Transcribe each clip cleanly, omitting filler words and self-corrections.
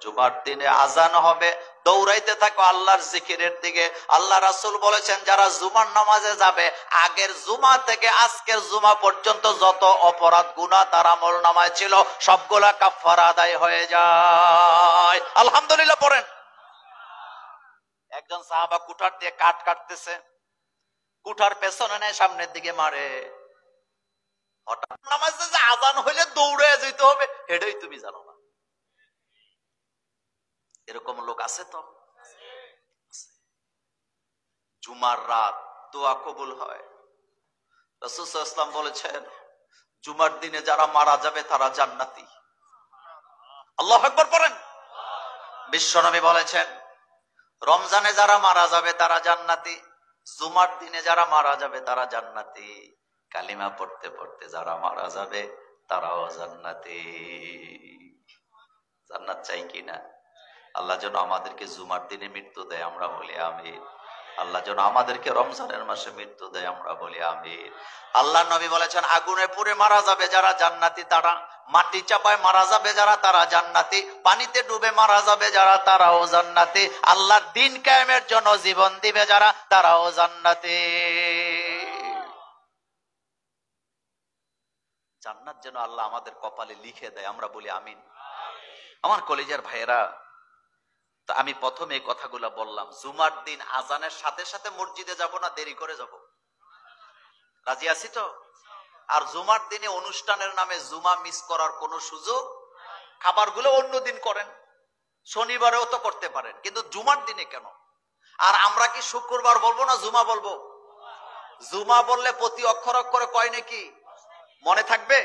জুমার দিনে আজান হবে, দৌড়াইতে থাকো আল্লাহর জিকিরের দিকে। আল্লাহ রাসূল বলেছেন যারা জুমার নামাজে যাবে, আগের জুমা থেকে আজকের জুমা পর্যন্ত যত অপরাধ গুনাহ তার আমলনামায় ছিল সবগুলা কাফারা আদায় হয়ে যায়। আলহামদুলিল্লাহ পড়েন। একজন সাহাবা কুঠার দিয়ে কাঠ কাটতেছে, কুঠার পেছনে নেয় সামনের দিকে মারে। হঠাৎ নামাজে যে আজান হইলে দৌড়ে যেতে হবে এটাই তুমি জানো না। এরকম লোক আছে তো। জুমার রাত দোয়া কবুল হয়। রাসূল সাল্লাল্লাহু আলাইহি ওয়াসাল্লাম বলেছেন জুমার দিনে যারা মারা যাবে তারা জান্নাতি। আল্লাহু আকবার পড়েন। বিশ্বনবী বলেছেন রমজানে যারা মারা যাবে তারা জান্নাতি, জুমার দিনে যারা মারা যাবে তারা জান্নাতি, কালিমা পড়তে পড়তে যারা মারা যাবে তারাও জান্নাতি। জান্নাত চাই কিনা? আল্লাহ যেন আমাদেরকে জুমার দিনে মৃত্যু দেয়, আমরা বলি আমিন। আল্লাহ যেন আমাদেরকে রমজানের মাসে মৃত্যু দেয়, আমরা বলি আমিন। আল্লাহ নবী বলেছেন আগুনে পুড়ে মারা যাবে যারা জান্নাতি তারা, মাটি চাপায় মারা যাবে যারা তারা জান্নাতি, পানিতে ডুবে মারা যাবে যারা তারাও জান্নাতি, আল্লাহর দ্বীন কায়েমের জন্য জীবন দিবে যারা তারাও জান্নাতি। জান্নাত যেন আল্লাহ আমাদের কপালে লিখে দেয়, আমরা বলি আমিন। আমার কলেজের ভাইয়েরা, তো আমি প্রথমে এই কথাগুলো বললাম, জুমার দিন আজানের সাথে সাথে মসজিদে যাব না দেরি করে যাব? রাজি আছি তো? আর জুমার দিনে অনুষ্ঠানের নামে জুমা মিস করার কোনো সুযোগ, খাবারগুলো অন্য দিন করেন, শনিবারেও তো করতে পারেন, কিন্তু জুমার দিনে কেন? আর আমরা কি শুক্রবার বলবো না জুমা বলবো? জুমা বললে প্রতি অক্ষর অক্ষরে কয় নাকি মনে থাকবে?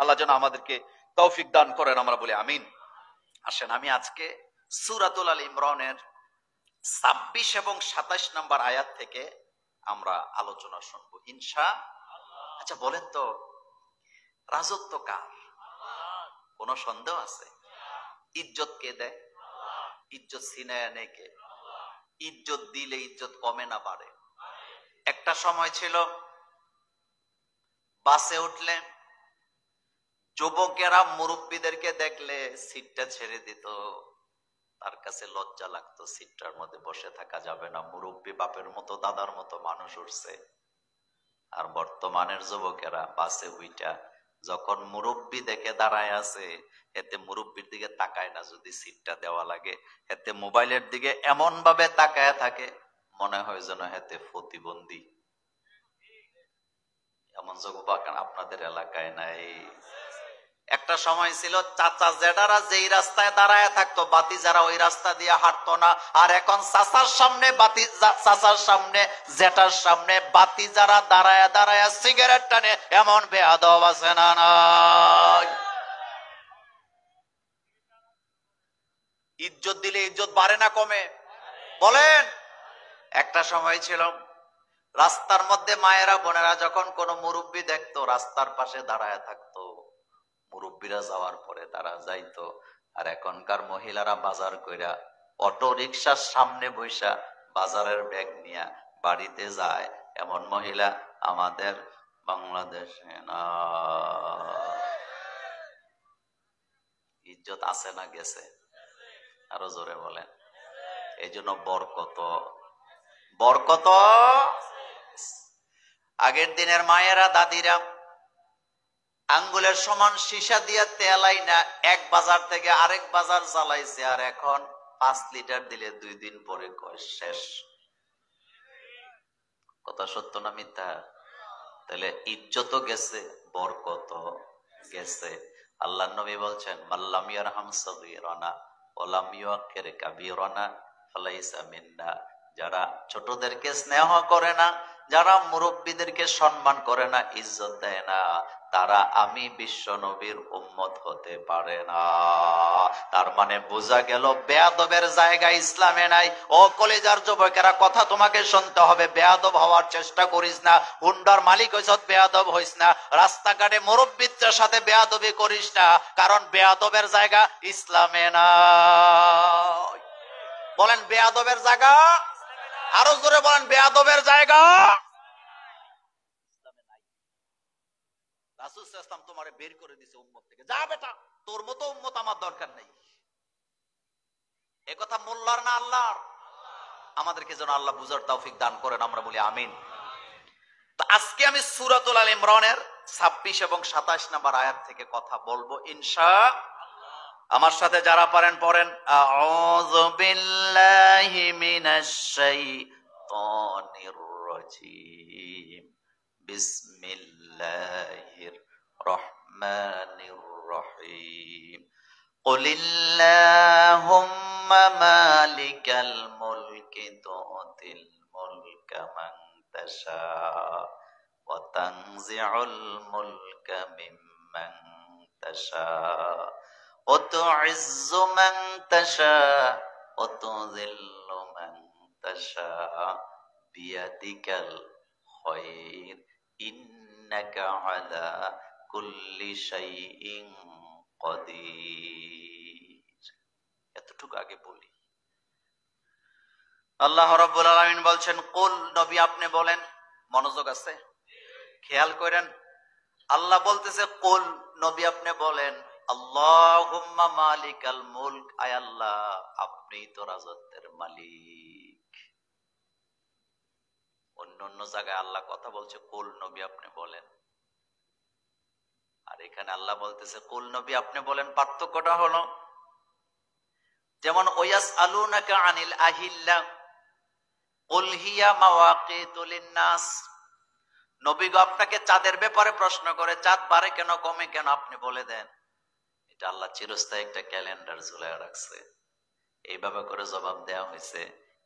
আল্লাহ যেন আমাদেরকে তৌফিক দান করেন, আমরা বলি আমিন। আসেন আমি আজকে সূরাতুল আল ইমরানের 26 এবং 27 নম্বর আয়াত থেকে আমরা আলোচনা শুনবো ইনশাআল্লাহ। আচ্ছা বলেন তো, রাজত্ব কার? কোন সন্দেহ আছে? ইজ্জত কে দেয়? ইজ্জত ছিনায় আনে কে? ইজ্জত দিলে ইজ্জত কমে না বাড়ে? একটা সময় ছিল বাসে উঠলে যুবকেরা মুরব্বীদেরকে দেখলে সিটটা ছেড়ে দিত, তার কাছে লজ্জা লাগতো, সিটটার মধ্যে বসে থাকা যাবে না, মুরব্বী বাপের মতো দাদার মতো মানুষ উঠছে। আর বর্তমানের যুবকেরা বাসে উইটা যখন মুরব্বী দেখে দাঁড়ায় আছে, এতে মুরব্বীর দিকে তাকায় না, যদি সিটটা দেওয়া লাগে এতে মোবাইলের দিকে এমন ভাবে তাকায় থাকে মনে হয় যেন এতে প্রতিবন্ধী। এমন যুবক আপনাদের এলাকায় নাই? একটা সময় ছিল চাচা জেঠারা যেই রাস্তায় দাঁড়ায় থাকতো বাতি যারা ওই রাস্তা দিয়ে হাঁটতো না, আর এখন চাচার সামনে বাতি, চাচার সামনে জেঠার সামনে বাতি যারা দাঁড়ায় দাঁড়ায় সিগারেট টানে, এমন বেয়াদব আছে না নাই? ইজ্জত দিলে ইজ্জত বাড়ে না কমে? বলেন। একটা সময় ছিল রাস্তার মধ্যে মায়েরা বোনেরা যখন কোন মুরব্বী দেখতো রাস্তার পাশে দাঁড়ায় থাকতো, মুরব্বীরা যাওয়ার পরে তারা যাইতো। আর এখনকার মহিলারা বাজার কইরা অটো রিকশার সামনে বৈশা বাজারের ব্যাগ নিয়ে বাড়িতে যায়, এমন মহিলা আমাদের বাংলাদেশে না। ইজ্জত আছে না গেছে? আরো জোরে বলেন। এই জন্য বরকত, বরকত। আগের দিনের মায়েরা দাদিরা আঙ্গুলের সমান সীসা দিয়ে তেলাই না এক বাজার থেকে আরেক বাজার চালাইছে, আর এখন 5 লিটার দিলে 2 দিন পরে কয় শেষ। কথা সত্য না মিথ্যা? তাহলে ইজ্জত গেছে, বরকত গেছে। আল্লাহ নবী বলছেন মাল্লাম ইয়ারহাম সাগীরানা ওয়া লাম ইউআক্কির কাবীরানা ফালাইসা মিন্না। যারা ছোটদেরকে স্নেহ করে না, যারা মুরব্বীদেরকে সম্মান করে না, ইজ্জত দেয় না, তারা আমি বিশ্ব নবীর উম্মত হতে পারে না। তার মানে বোঝা গেল বেয়াদবের জায়গা ইসলামে নাই। ও কলেজার যুবকেরা, কথা তোমাকে শুনতে হবে, বেয়াদব হওয়ার চেষ্টা করিস না। হুন্ডার মালিক হইছ বেয়াদব হইস না, রাস্তাঘাটে মুরব্বীদের সাথে বেয়াদবি করিস না, কারণ বেয়াদবের জায়গা ইসলামে নাই। বলেন বেয়াদবের জায়গা, আরো জোরে বলেন বেয়াদবের জায়গা ইসলামে নাই। রাসূল সাল্লাল্লাহু আলাইহি ওয়াসাল্লাম তোমারে বের করে দিয়েছে উম্মত থেকে, যা বেটা, তোর মতো উম্মত আমার দরকার নেই। একথা মোল্লার না আল্লাহর? আমাদেরকে যেন আল্লাহ বুঝার তৌফিক দান করেন, আমরা বলি আমিন। তো আজকে আমি সূরাতুল আল ইমরানের 26 এবং 27 নম্বর আয়াত থেকে কথা বলবো ইনশাআল্লাহ। আমার সাথে যারা পারেন পড়েন, আউযু বিল্লাহি মিনাশ শাইতানির রাজিম, বিসমিল্লাহির রহমানির রহিম। কুলিল্লাহুম্মা মালিকাল মুলকি তু'তিল মুলকা মান তাশা ওয়া তানজি'ুল মুলকা মিম্মান তাশা ওয়া তু'ইজ্জু মান তাশা ওয়া তুযিল্লু মান তাশা বিয়াদিকাল খায়র ইন্নাকা আলা কুল্লি শাইইন কাদির। এতটুকু আগে বলি, আল্লাহ রাব্বুল আলামিন বলছেন কুল, নবী আপনি বলেন। মনোযোগ আছে, খেয়াল করেন। আল্লাহ বলতেছে কুল, নবী আপনি বলেন, আল্লাহুম্মা মালিকাল মুলক, আয় আল্লাহ আপনিই তো রাজত্বের মালিক। অন্য অন্য জায়গায় আল্লাহ কথা বলছে কুল, নবী আপনি বলেন, আর এখানে আল্লাহ বলতেছে কুল, নবী আপনি বলেন। পার্থক্যটা হলো, যেমন ওয়াসআলুনাকা আনিল আহিল্লা কুল হিয়া মাওয়াকিতু লিন-নাস, নবী গো আপনাকে চাঁদের ব্যাপারে প্রশ্ন করে, চাঁদ বাড়ে কেন, কমে কেন, আপনি বলে দেন। এটা আল্লাহ চিরস্থায়ী একটা ক্যালেন্ডার ঝুলায় রাখছে, এইভাবে করে জবাব দেওয়া হয়েছে।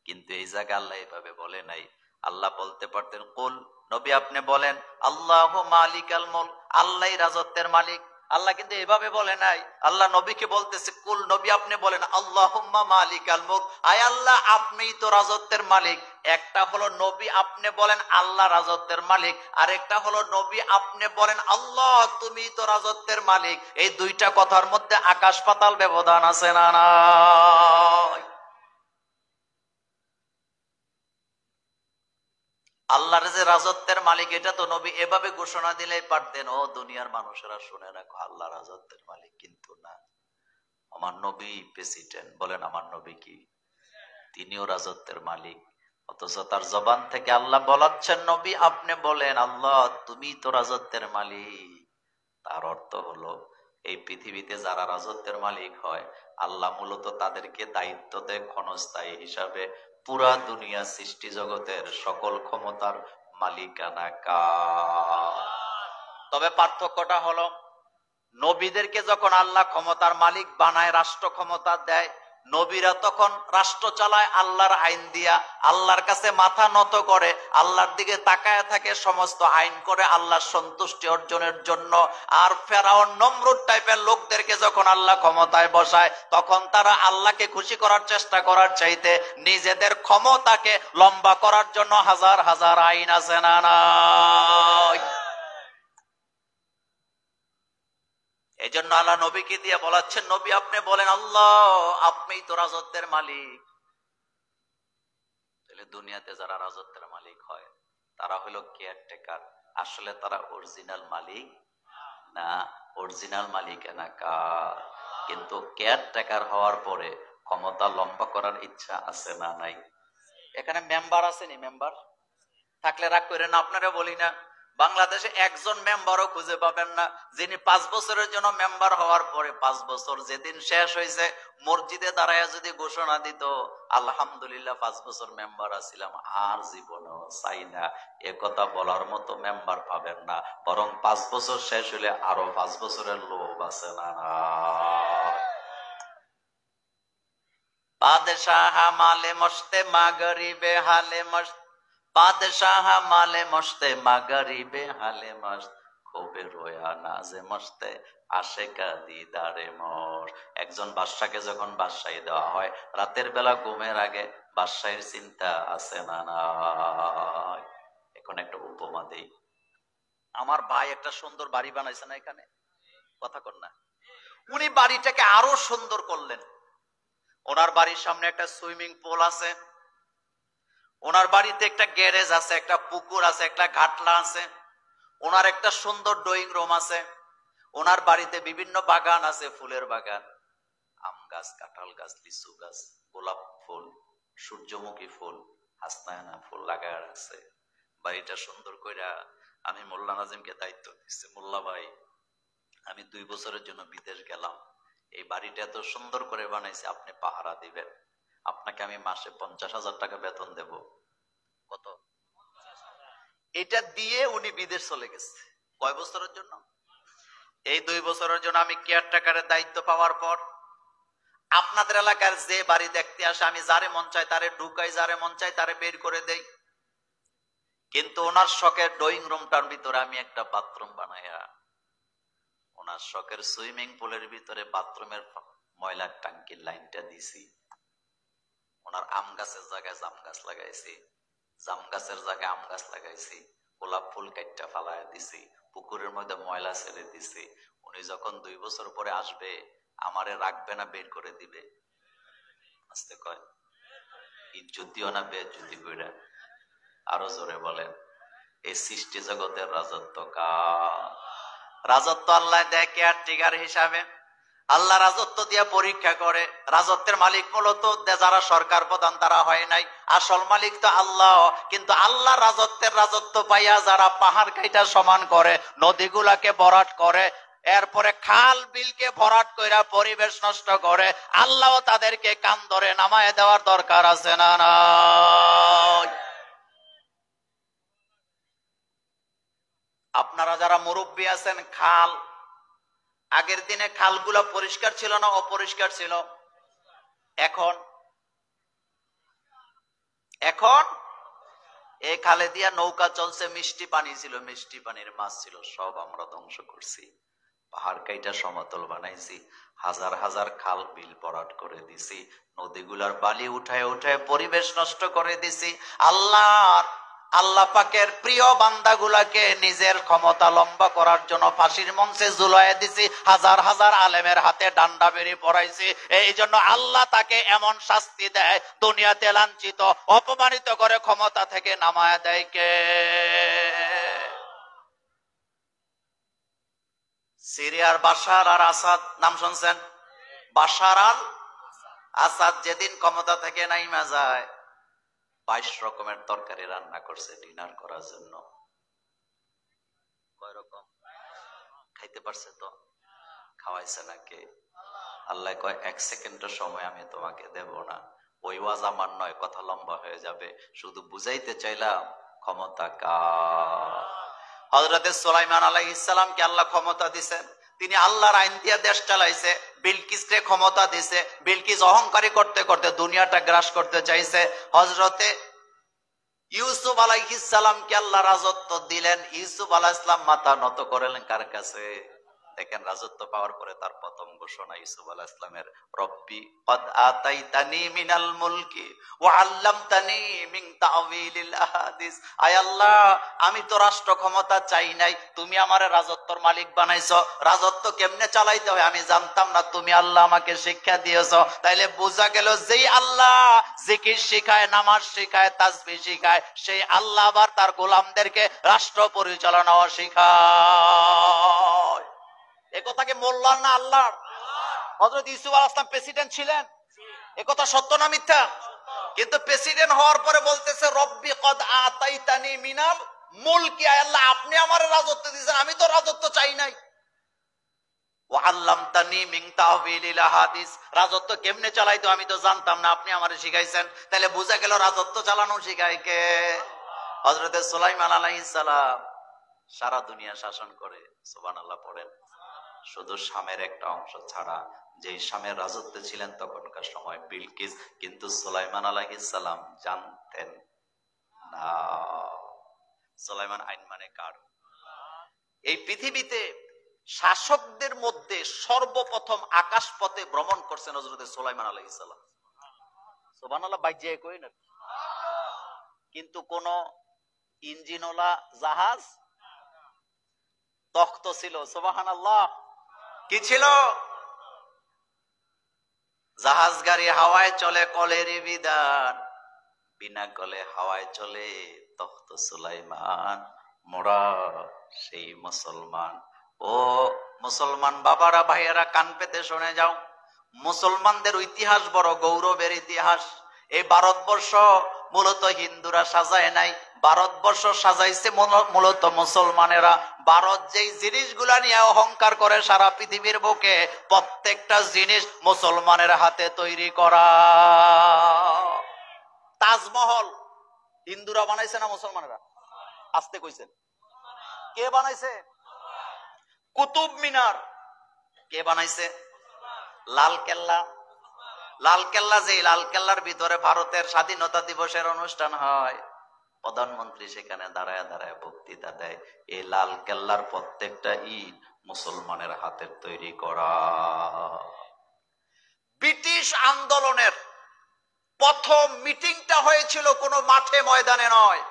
কিন্তু এই জায়গায় আল্লাহ এইভাবে বলে নাই। আল্লাহ বলতে পারতেন কুল, নবী আপনি বলেন আল্লাহু মালিকাল মুলক, আল্লাহই রাজত্বের মালিক। আল্লাহ কিন্তু এভাবে বলে নাই। আল্লাহ নবীকে বলতেছে কুল, নবী আপনি বলেন আল্লাহুম্মা মালিকাল মুলক, আয় আল্লাহ আপনিই তো রাজত্বের মালিক। একটা হলো নবী আপনি বলেন আল্লাহ রাজত্বের মালিক, আর একটা হলো নবী আপনি বলেন আল্লাহ তুমি তো রাজত্বের মালিক। এই দুইটা কথার মধ্যে আকাশ পাতাল ব্যবধান আছে না নাই? আল্লাহর যে রাজত্বের মালিক, এটা তো নবী এভাবে ঘোষণা দিলেই পারতেন, ও দুনিয়ার মানুষেরা শুনে রাখো আল্লাহ রাজত্বের মালিক। কিন্তু না, আমার নবী প্রেসিডেন্ট, বলেন আমার নবী কি? তিনিও রাজত্বের মালিক। অথচ তার জবান থেকে আল্লাহ বলাচ্ছেন নবী আপনি বলেন আল্লাহ তুমি তো রাজত্বের মালিক। তার অর্থ হলো, এই পৃথিবীতে যারা রাজত্বের মালিক হয়, আল্লাহ মূলত তাদেরকে দায়িত্ব দেয় ক্ষণস্থায়ী হিসাবে পুরা দুনিয়া সৃষ্টি জগতের সকল ক্ষমতার মালিকানা কার। তবে পার্থক্যটা হলো, নবীদেরকে যখন আল্লাহ ক্ষমতার মালিক বানায়, রাষ্ট্র ক্ষমতা দেয়, নবীরা তখন রাষ্ট্র চালায় আল্লাহর আইন দিয়া, আল্লাহর কাছে মাথা নত করে, আল্লাহর দিকে তাকায় থাকে, সমস্ত আইন করে আল্লাহর সন্তুষ্টি অর্জনের জন্য। আর ফেরাউন নমরুদ টাইপের লোকদেরকে যখন আল্লাহ ক্ষমতায় বসায়, তখন তারা আল্লাহকে খুশি করার চেষ্টা করার চাইতে নিজেদের ক্ষমতাকে লম্বা করার জন্য হাজার হাজার আইন আছে না নাই? এই জন্য আল্লাহ নবীকে দিয়ে বলাচ্ছেন নবী আপনি বলেন আল্লাহ আপনিই তো রাজত্বের মালিক। তাহলে দুনিয়াতে যারা রাজত্বের মালিক হয় তারা হলো কেয়ারটেকার, আসলে তারা অরিজিনাল মালিক না। অরিজিনাল মালিকানা কার? কিন্তু কেয়ারটেকার হওয়ার পরে ক্ষমতা লম্বা করার ইচ্ছা আছে না নাই? এখানে মেম্বার আসেনি? মেম্বার থাকলে রাগ করে না, আপনারা বলি না, বাংলাদেশে একজন মেম্বারও খুঁজে পাবেন না যিনি 5 বছরের জন্য মেম্বার হওয়ার পরে 5 বছর যেদিন শেষ হয়েছে মসজিদে দাঁড়ায় যদি ঘোষণা দিত আলহামদুলিল্লাহ 5 বছর মেম্বার আছিলাম, আর জীবনেও চাই না, এ কথা বলার মতো মেম্বার পাবেন না। বরং 5 বছর শেষ হলে আরো 5 বছরের লোভ আছে না? বাদশাহ মালে মস্তে মাগরিবে হালে মস্ত, বাদশাহ মালে মস্তে মাগরিবে হালে মস্ত, খুবে রোয়া নাজে মস্তে আশেকা দিদারে মস্ত। একজন বাদশাকে যখন বাদশাহী দেওয়া হয়, রাতের বেলা ঘুমের আগে বাদশাহীর চিন্তা আছে না নাই? এখন একটা উপমা দেই। আমার ভাই একটা সুন্দর বাড়ি বানাইছে না, এখানে কথা কর না, উনি বাড়িটাকে আরো সুন্দর করলেন। ওনার বাড়ির সামনে একটা সুইমিং পুল আছে, ওনার বাড়িতে একটা গ্যারেজ আছে, একটা পুকুর আছে, একটা ঘাটলা আছে, ওনার একটা সুন্দর ড্রয়িং রুম আছে, ওনার বাড়িতে বিভিন্ন বাগান আছে, ফুলের বাগান। আম গাছ, কাঁঠাল গাছ, লিচু গাছ, গোলাপ ফুল, সূর্যমুখী ফুল, হাসনায়না ফুল লাগায় রাখছে। বাড়িটা সুন্দর কইরা আমি মোল্লা নাজিমকে দায়িত্ব দিচ্ছি, মোল্লা ভাই আমি 2 বছরের জন্য বিদেশ গেলাম, এই বাড়িটা এত সুন্দর করে বানাইছে, আপনি পাহারা দিবেন, আপনাকে আমি মাসে 50,000 টাকা বেতন দেব। কত? এটা দিয়ে উনি বিদেশ চলে গেছে। কয় বছরের জন্য? এই 2 বছরের জন্য আমি কেয়ারটেকারের দায়িত্ব পাওয়ার পর আপনাদের এলাকার যে বাড়ি দেখতে আসে আমি যারে মন চাই তারে ঢুকাই, যারে মন চাই তারে বের করে দেই। কিন্তু ওনার শখের ড্রয়িং রুমটার ভিতরে আমি একটা বাথরুম বানাইয়া ওনার শখের সুইমিং পুলের ভিতরে বাথরুমের ময়লার টাঙ্কির লাইনটা দিছি। ওনার আম গাছের জায়গায় জাম গাছ লাগাইছি, জাম গাছের জায়গায় আম গাছ লাগাইছি, গোলাপ ফুল কাইটটা ফালাইয়া দিছি, পুকুরের মধ্যে ময়লা ছেড়ে দিছি। উনি যখন 2 বছর পরে আসবে আমারে রাখবে না, বের করে দিবে। আস্তে কয়, ইজ্জত দিও না বেজ্জতি কইরা। আরো জোরে বলেন, এই সৃষ্টি জগতের রাজত্ব কার? রাজত্ব আল্লাহ দেয় কেয়ারটেকার হিসাবে। আল্লাহ রাজত্ব দিয়া পরীক্ষা করে। রাজত্বের মালিক মূলত যারা সরকার প্রধান তারা হয় নাই, আসল মালিক তো আল্লাহ। কিন্তু আল্লাহ রাজত্বের রাজত্ব পাইয়া যারা পাহাড় কাইটা সমান করে, নদীগুলাকে ভরাট করে, এরপরে খাল বিলকে ভরাট কইরা পরিবেশ নষ্ট করে, আল্লাহ তাদেরকে কান ধরে নামায় দেওয়ার দরকার আছে না নাই? আপনারা যারা মুরব্বী আছেন, খাল আগের দিনে খালগুলা পরিষ্কার ছিল না অপরিষ্কার ছিল? এখন এখন এই খালে দিয়া নৌকা চলছে, মিষ্টি পানি ছিল, মিষ্টি পানির মাছ ছিল, সব আমরা ধ্বংস করছি। পাহাড় কাইটা সমতল বানাইছি, হাজার হাজার খাল বিল ভরাট করে দিছি, নদীগুলার বালি উঠায় উঠায় পরিবেশ নষ্ট করে দিছি। আল্লাহ পাকের প্রিয় বান্দাগুলাকে নিজের ক্ষমতা লম্বা করার জন্য ফাঁসির মঞ্চে ঝুলাইয়া দিছি, হাজার হাজার আলেমের হাতে ডান্ডা বেরি পড়াইছি। এই জন্য আল্লাহ তাকে এমন শাস্তি দেয়, দুনিয়াতে লাঞ্ছিত অপমানিত করে ক্ষমতা থেকে নামায়া দেয় কে? সিরিয়ার বাশার আর আসাদ নাম শুনছেন? বাশার আল আসাদ যেদিন ক্ষমতা থেকে নাইমা যায় 22 রকমের তরকারি রান্না করছে ডিনার করার জন্য। কয় রকম? খাইতে পারছে তো? খাওয়াইছে নাকি? আল্লাহ কয় 1 সেকেন্ডের সময় আমি তোমাকে দেব না। ওই ওয়াজ আমার নয়, কথা লম্বা হয়ে যাবে, শুধু বুঝাইতে চাইলাম ক্ষমতা কার। হযরতে সুলাইমান আলাইহিস সালামকে আল্লাহ ক্ষমতা দিবেন, তিনি আল্লাহর আইন দিয়া দেশ চালাইছে। বিলকিসকে ক্ষমতা দিছে, বিলকিস অহংকারী করতে করতে দুনিয়াটা গ্রাস করতে চাইছে। হযরতে ইউসুফ আলাইহিস সালামকে আল্লাহ রাজত্ব দিলেন, ইউসুফ আলাইহিস সালাম মাথা নত করলেন কার কাছে? দেখেন রাজত্ব পাওয়ার পরে তার প্রথম ঘোষণা ইউসুফ আলাইহিস সালামের, রব্বি কদ আতাইতানি মিনাল মুলকি ওয়া আল্লামতানি মিন তাওয়িলিল আহাদিস। আয় আল্লাহ, আমি তো রাষ্ট্র ক্ষমতা চাই নাই, তুমি আমারে রাজত্বর মালিক বানাইছো। রাজত্ব কেমনে চালাইতে হয় আমি জানতাম না, তুমি আল্লাহ আমাকে শিক্ষা দিয়েছো। তাইলে বোঝা গেল যেই আল্লাহ জিকির শিখায়, নামাজ শিখায়, তাসবিহ শিখায়, সেই আল্লাহ আবার তার গোলামদেরকে রাষ্ট্র পরিচালনাও শিখায়। এ কথাকে মোল্লার না আল্লাহর? হযরত ইউসুফ আলাইহিস সালাম প্রেসিডেন্ট ছিলেন, এ কথা সত্য না মিথ্যা? কিন্তু প্রেসিডেন্ট হওয়ার পরে বলতেছে রব্বি কদ আতাইতানি মিনাল মুলকি, আয় আল্লাহ আপনি আমারে রাজত্ব দিয়েছেন, আমি তো রাজত্ব চাই নাই। ওয়া আল্লামতানি মিন তাওয়িলিল আহাদিস, রাজত্ব কেমনে চালাইতো আমি তো জানতাম না, আপনি আমারে শিখাইছেন। তাহলে বোঝা গেল রাজত্ব চালানো শিখায় কে? হযরতে সুলাইমান আলাইহিস সালাম সারা দুনিয়া শাসন করে, সুবহানাল্লাহ পড়েন। শুধু শামের একটা অংশ ছাড়া, যে শামের রাজত্বে ছিলেন তখনকার সময় বিলকিস, কিন্তু সুলাইমান আলাইহিস সালাম জানতেন না। সুলাইমান আইন মানে কার? এই পৃথিবীতে শাসকদের মধ্যে সর্বপ্রথম আকাশ পথে ভ্রমণ করছেন হযরত সুলাইমান আলাইহিস সালাম। সুবহানাল্লাহ বাইজে কই না? কিন্তু কোন ইঞ্জিনওয়ালা জাহাজ তখ্ত ছিল। সুবহানাল্লাহ। কি ছিল? জাহাজ গাড়ি হাওয়ায় চলে, কলের বিধান, বিনা কলে হাওয়ায় চলে তখ্ত সুলাইমান, মোরা সেই মুসলমান। ও মুসলমান বাবারা, ভাইয়েরা, কান পেতে শুনে যাও, মুসলমানদের ইতিহাস বড় গৌরবের ইতিহাস। এই ভারতবর্ষ মূলত হিন্দুরা সাজায় নাই, ভারতবর্ষ সাজাইছে মূলত মুসলমানেরা। ভারত যেই জিনিসগুলা নিয়ে অহংকার করে সারা পৃথিবীর বুকে, প্রত্যেকটা জিনিস মুসলমানের হাতে তৈরি করা। তাজমহল হিন্দুরা বানাইছে না মুসলমানেরা? আসতে কইছেন, কে বানাইছে? কুতুব মিনার কে বানাইছে? লাল কেল্লা, লাল কেল্লা, যে লাল কেল্লার ভিতরে ভারতের স্বাধীনতা দিবসের অনুষ্ঠান হয়, প্রধানমন্ত্রী সেখানে দাঁড়ায় দাঁড়ায় বক্তৃতা দেয়। এই লাল কেল্লার প্রত্যেকটা ইট মুসলমানের হাতের তৈরি করা। ব্রিটিশ আন্দোলনের প্রথম মিটিংটা হয়েছিল কোনো মাঠে ময়দানে নয়,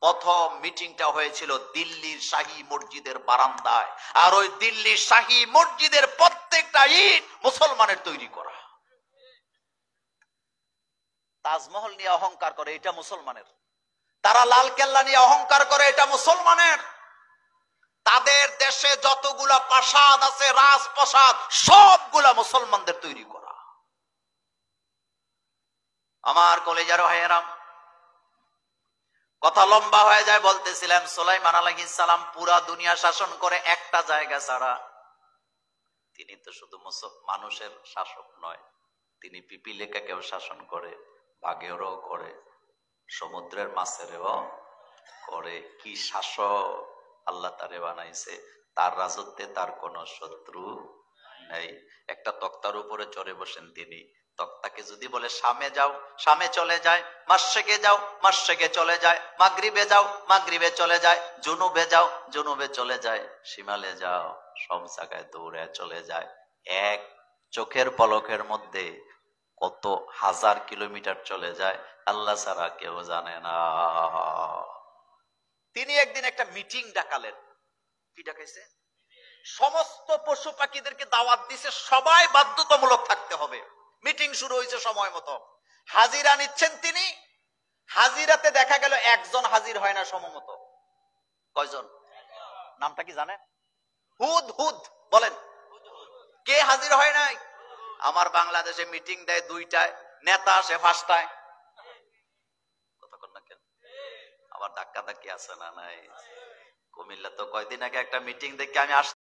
প্রথম মিটিংটা হয়েছিল দিল্লির শাহী মসজিদের বারান্দায়। আর ওই দিল্লির শাহী মসজিদের প্রত্যেকটা ইট মুসলমানের তৈরি করা। তাজমহল নিয়ে অহংকার করে, এটা মুসলমানের। তারা লাল কেল্লা নিয়ে অহংকার করে, এটা মুসলমানের। তাদের দেশে যতগুলা প্রাসাদ আছে, রাজপ্রাসাদ, সবগুলা মুসলমানদের তৈরি করা। আমার কলেজার ভাইয়েরা, কথা লম্বা হয়ে যায়। বলতেছিলাম সুলাইমান আলাইহিস সালাম পুরা দুনিয়া শাসন করে একটা জায়গা ছাড়া। তিনি তো শুধু মানুষের শাসক নয়, তিনি পিপিলিকাকেও শাসন করে, বাঘেরও করে, সমুদ্রের মাছেরও করে। কি শাসক আল্লাহ তারে বানাইছে! তার রাজত্বে তার কোনো শত্রু নেই। একটা তক্তার উপরে চড়ে বসেন তিনি, তক্তাকে যদি বলে শামে যাও, শামে চলে যায়, মাশরিকে যাও, মাশরিকে চলে যায়, মাগরিবে যাও, মাগরিবে চলে যায়, জুনুবে যাও, জুনুবে চলে যায়, শিমালে যাও, সব জায়গায় দৌড়ে চলে যায়। এক চোখের পলকের মধ্যে কত হাজার কিলোমিটার চলে যায় আল্লাহ ছাড়া কেউ জানে না। তিনি একদিন একটা মিটিং ডাকালেন। কি ডাকাইছে? সমস্ত পশু পাখিদেরকে দাওয়াত দিছে, সবাই বাধ্যতামূলক থাকতে হবে। মিটিং শুরু হয়েছে সময় মতো, হাজিরা নিচ্ছেন তিনি। হাজিরাতে দেখা গেল একজন হাজির হয় না সমমত। কয়জন? নামটা কি জানেন? হুদ হুদ। বলেন, কে হাজির হয় নাই? আমার বাংলাদেশে মিটিং দেয় 2টায়, নেতা আসে 5টায়। কতক্ষণ না কেন আবার ধাক্কা ধাক্কি আছে না নাই? কুমিল্লা তো কয়দিন আগে একটা মিটিং দেখে আমি